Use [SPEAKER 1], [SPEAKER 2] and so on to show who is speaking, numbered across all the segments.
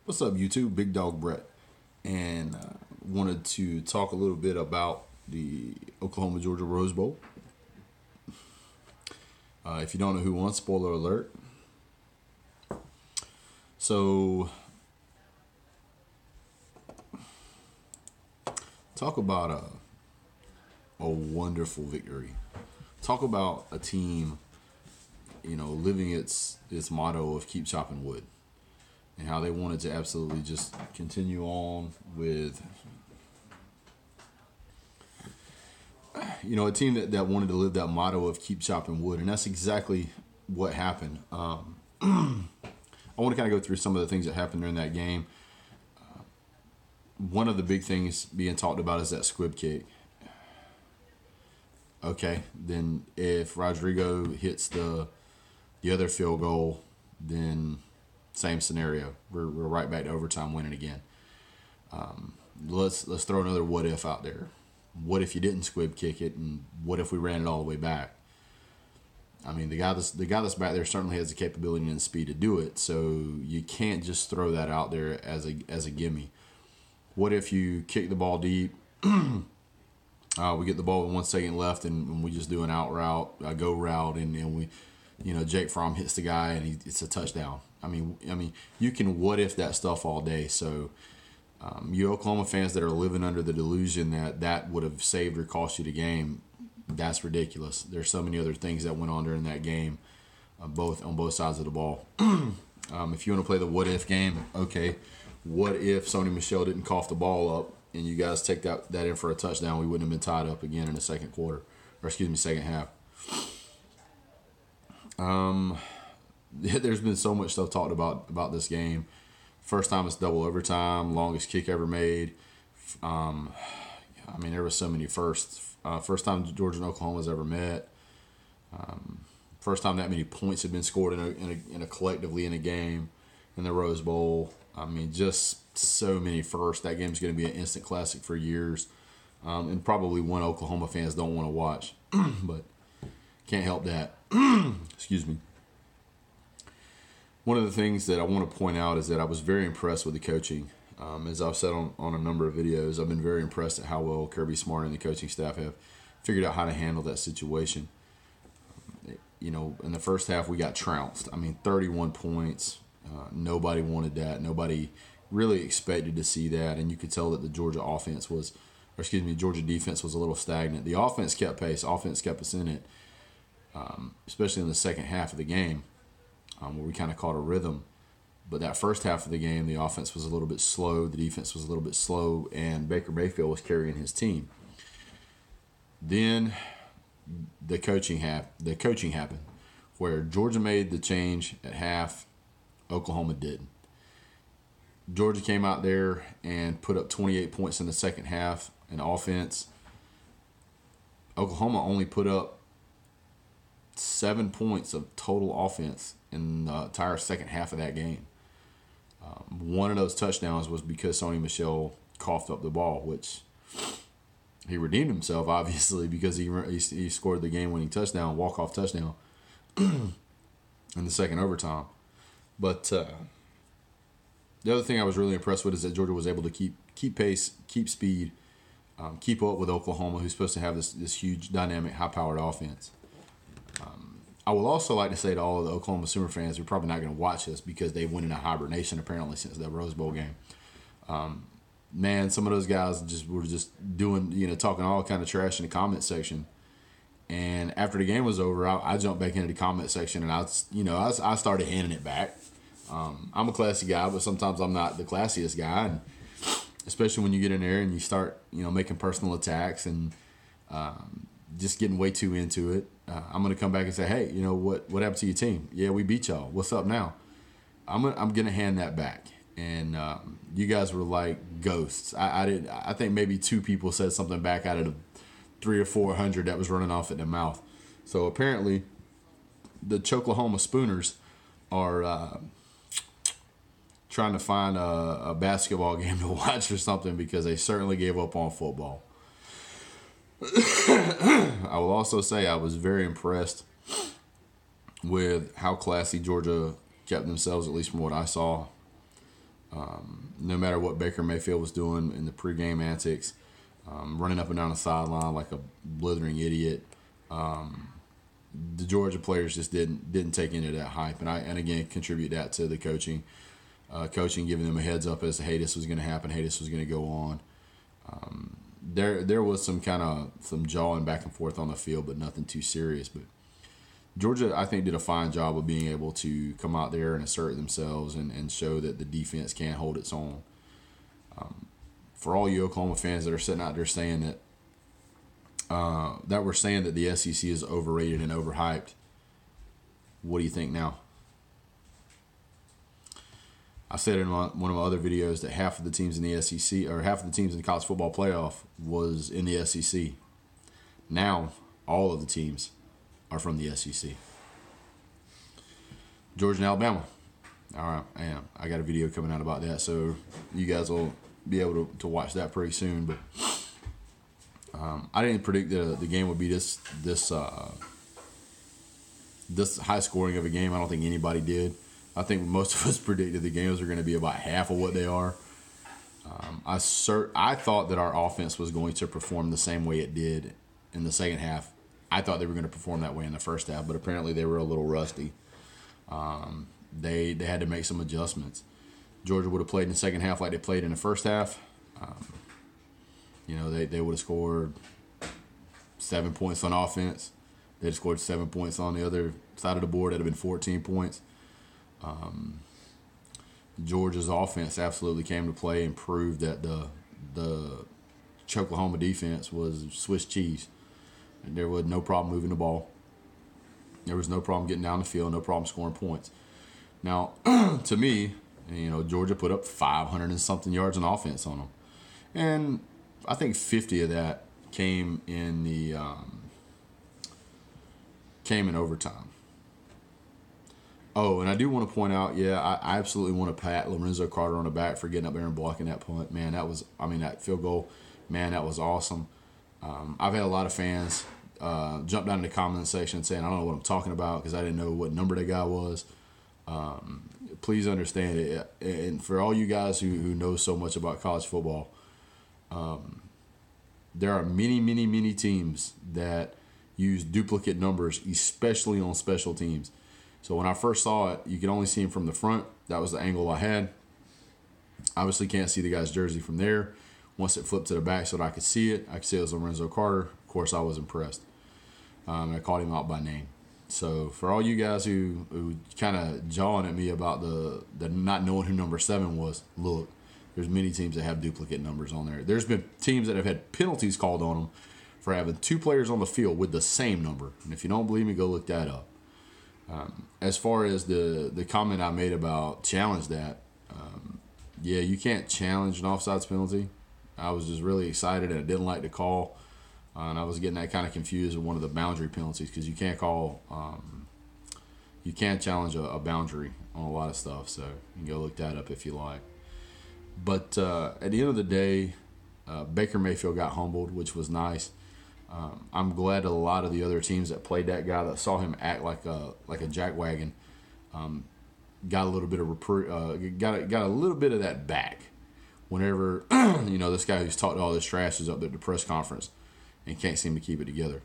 [SPEAKER 1] What's up, YouTube? Big Dog Brett, and wanted to talk a little bit about the Oklahoma Georgia Rose Bowl. If you don't know who won, spoiler alert. So, talk about a wonderful victory. Talk about a team, living its motto of keep chopping wood, and how they wanted to absolutely just continue on with, a team that wanted to live that motto of keep chopping wood. And that's exactly what happened. I want to kind of go through some of the things that happened during that game. One of the big things being talked about is that squib kick. Okay, then if Rodrigo hits the other field goal, then same scenario. We're right back to overtime, winning again. Let's throw another what if out there. What if you didn't squib kick it, and what if we ran it all the way back? I mean, the guy that's back there certainly has the capability and the speed to do it. So you can't just throw that out there as a gimme. What if you kick the ball deep? We get the ball with 1 second left, and we just do an out route, a go route, and we, Jake Fromm hits the guy, and it's a touchdown. I mean, you can what if that stuff all day. So, you Oklahoma fans that are living under the delusion that would have saved or cost you the game, that's ridiculous. There's so many other things that went on during that game, on both sides of the ball. If you want to play the what if game, okay, what if Sony Michel didn't cough the ball up and you guys take that in for a touchdown? We wouldn't have been tied up again in the second half. There's been so much stuff talked about this game. First time it's double overtime, longest kick ever made. There were so many firsts. First time Georgia and Oklahoma's ever met. First time that many points had been scored in a collectively in a game in the Rose Bowl. Just so many firsts. That game's going to be an instant classic for years, and probably one Oklahoma fans don't want to watch, but can't help that. Excuse me. One of the things that I want to point out is that I was very impressed with the coaching. As I've said on a number of videos, I've been very impressed at how well Kirby Smart and the coaching staff have figured out how to handle that situation. In the first half, we got trounced. 31 points. Nobody wanted that. Nobody really expected to see that. And you could tell that the Georgia defense was a little stagnant. The offense kept pace. Offense kept us in it, especially in the second half of the game. Where we kind of caught a rhythm. But that first half of the game, the offense was a little bit slow, the defense was a little bit slow, and Baker Mayfield was carrying his team. Then the coaching happened, where Georgia made the change at half, Oklahoma didn't. Georgia came out there and put up 28 points in the second half in offense. Oklahoma only put up 7 points of total offense in the entire second half of that game. One of those touchdowns was because Sony Michel coughed up the ball, which he redeemed himself, obviously, because he scored the game-winning touchdown, walk-off touchdown, in the second overtime. But the other thing I was really impressed with is that Georgia was able to keep pace, keep speed, keep up with Oklahoma, who's supposed to have this huge, dynamic, high-powered offense. I would also like to say to all of the Oklahoma Sooner fans who are probably not going to watch this because they went into hibernation apparently since that Rose Bowl game. Some of those guys were doing, talking all kind of trash in the comment section. And after the game was over, I jumped back into the comment section and I started handing it back. I'm a classy guy, but sometimes I'm not the classiest guy, and especially when you get in there and you start, making personal attacks and just getting way too into it. I'm going to come back and say, hey, what happened to your team? Yeah, we beat y'all. What's up now? I'm going to hand that back. And you guys were like ghosts. I think maybe 2 people said something back out of the 300 or 400 that was running off at their mouth. So apparently the Choklahoma Spooners are trying to find a basketball game to watch or something, because they certainly gave up on football. I will also say I was very impressed with how classy Georgia kept themselves, at least from what I saw. No matter what Baker Mayfield was doing in the pregame antics, running up and down the sideline like a blithering idiot, the Georgia players just didn't take into that hype, and again contribute that to the coaching, giving them a heads up as to, hey, this was going to happen, hey, this was going to go on. There was some jawing back and forth on the field, but nothing too serious. But Georgia, I think, did a fine job of being able to come out there and assert themselves and show that the defense can hold its own. For all you Oklahoma fans that are sitting out there saying that we're saying that the SEC is overrated and overhyped, what do you think now? I said in one of my other videos that half of the teams in the SEC, or half of the teams in the college football playoff, was in the SEC. Now, all of the teams are from the SEC. Georgia and Alabama. All right, I got a video coming out about that, so you guys will be able to watch that pretty soon. But I didn't predict the game would be this high scoring of a game. I don't think anybody did. I think most of us predicted the games were going to be about half of what they are. I thought that our offense was going to perform the same way it did in the second half. I thought they were going to perform that way in the first half, but apparently they were a little rusty. They had to make some adjustments. Georgia would have played in the second half like they played in the first half. They would have scored 7 points on offense. They'd have scored 7 points on the other side of the board. That'd have been 14 points. Georgia's offense absolutely came to play and proved that the Oklahoma defense was Swiss cheese. And there was no problem moving the ball. There was no problem getting down the field, no problem scoring points. Now, to me, Georgia put up 500 and something yards in offense on them. And I think 50 of that came in overtime. Oh, and I do want to point out, I absolutely want to pat Lorenzo Carter on the back for getting up there and blocking that punt. Man, that field goal, man, that was awesome. I've had a lot of fans jump down in the comment section saying, I don't know what I'm talking about because I didn't know what number that guy was. Please understand it. And for all you guys who know so much about college football, there are many, many, many teams that use duplicate numbers, especially on special teams. So when I first saw it, you could only see him from the front. That was the angle I had. Obviously can't see the guy's jersey from there. Once it flipped to the back so that I could see it, I could see it was Lorenzo Carter. Of course, I was impressed. I called him out by name. So for all you guys who kind of jawing at me about the not knowing who number 7 was, look, there's many teams that have duplicate numbers on there. There's been teams that have had penalties called on them for having 2 players on the field with the same number. And if you don't believe me, go look that up. As far as the comment I made about challenge that, you can't challenge an offsides penalty. I was just really excited and I didn't like the call. And I was getting that kind of confused with one of the boundary penalties because you can't challenge a boundary on a lot of stuff. So you can go look that up if you like. But at the end of the day, Baker Mayfield got humbled, which was nice. I'm glad that a lot of the other teams that played that guy, that saw him act like a jackwagon, got a little bit of got a little bit of that back. Whenever this guy who's talked all this trash is up at the press conference and can't seem to keep it together.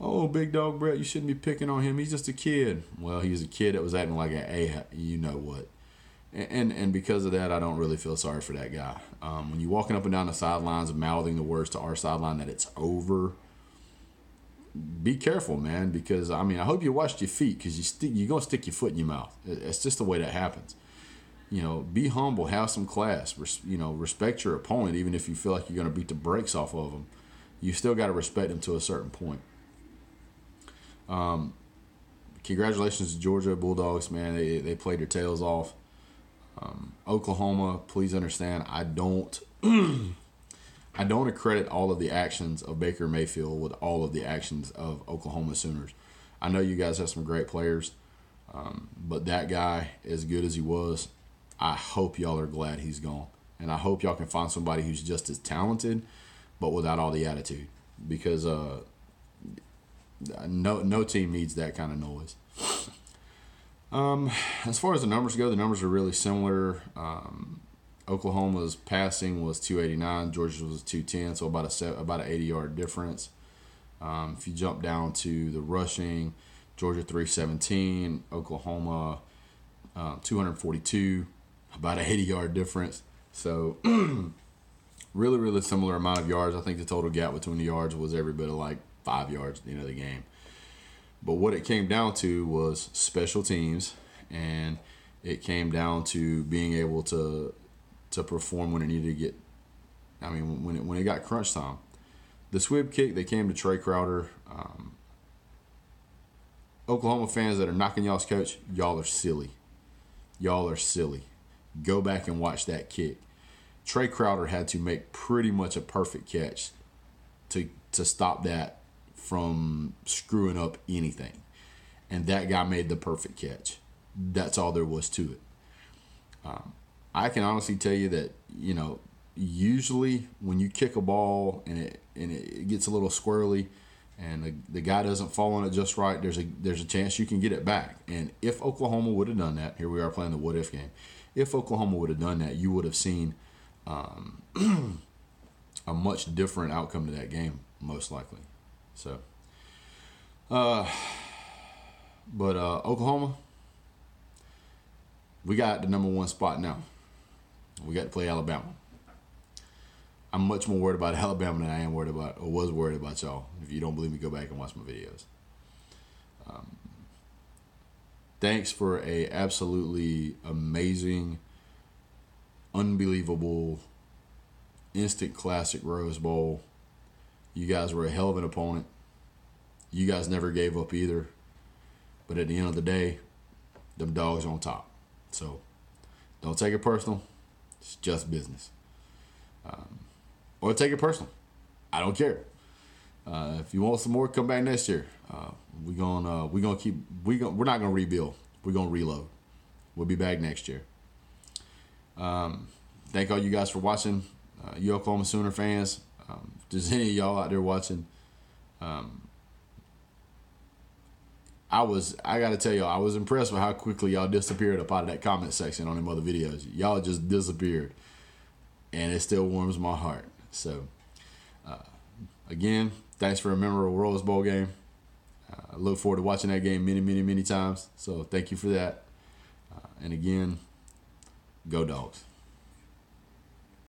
[SPEAKER 1] Oh, big dog Brett, you shouldn't be picking on him. He's just a kid. Well, he's a kid that was acting like you know what. And because of that, I don't really feel sorry for that guy. When you're walking up and down the sidelines and mouthing the words to our sideline that it's over, be careful, man, because, I hope you washed your feet because you're going to stick your foot in your mouth. It's just the way that happens. Be humble, have some class, respect your opponent, even if you feel like you're going to beat the brakes off of them. You still got to respect them to a certain point. Congratulations to Georgia Bulldogs, man. They played their tails off. Oklahoma, please understand, I don't accredit all of the actions of Baker Mayfield with all of the actions of Oklahoma Sooners. I know you guys have some great players, but that guy, as good as he was, I hope y'all are glad he's gone. And I hope y'all can find somebody who's just as talented, but without all the attitude. Because no team needs that kind of noise. As far as the numbers go, the numbers are really similar. Oklahoma's passing was 289, Georgia's was 210, so about an 80-yard difference. If you jump down to the rushing, Georgia 317, Oklahoma 242, about an 80-yard difference. So really, really similar amount of yards. I think the total gap between the yards was every bit of like 5 yards at the end of the game. But what it came down to was special teams, and it came down to being able to perform when it needed to get. I mean, when it got crunch time, the squib kick, they came to Trey Crowder. Oklahoma fans that are knocking y'all's coach, y'all are silly. Y'all are silly. Go back and watch that kick. Trey Crowder had to make pretty much a perfect catch to stop that from screwing up anything. And that guy made the perfect catch. That's all there was to it. I can honestly tell you that, usually when you kick a ball and it gets a little squirrely and the guy doesn't fall on it just right, there's a chance you can get it back. And if Oklahoma would have done that, here we are playing the what if game. If Oklahoma would have done that, you would have seen a much different outcome to that game, most likely. So, Oklahoma, we got the number 1 spot now. We got to play Alabama. I'm much more worried about Alabama than I am worried about, or was worried about y'all. If you don't believe me, go back and watch my videos. Thanks for a absolutely amazing, unbelievable, instant classic Rose Bowl. You guys were a hell of an opponent. You guys never gave up either. But at the end of the day, them dogs on top. So don't take it personal. It's just business. Or take it personal. I don't care. If you want some more, come back next year. We're not gonna rebuild. We're gonna reload. We'll be back next year. Thank all you guys for watching. You Oklahoma Sooner fans. If there's any of y'all out there watching, I gotta tell y'all, I was impressed with how quickly y'all disappeared up out of that comment section on them other videos. Y'all just disappeared, and it still warms my heart. So, again, thanks for a memorable Rose Bowl game. I look forward to watching that game many, many, many times. So, thank you for that. And again, go Dogs.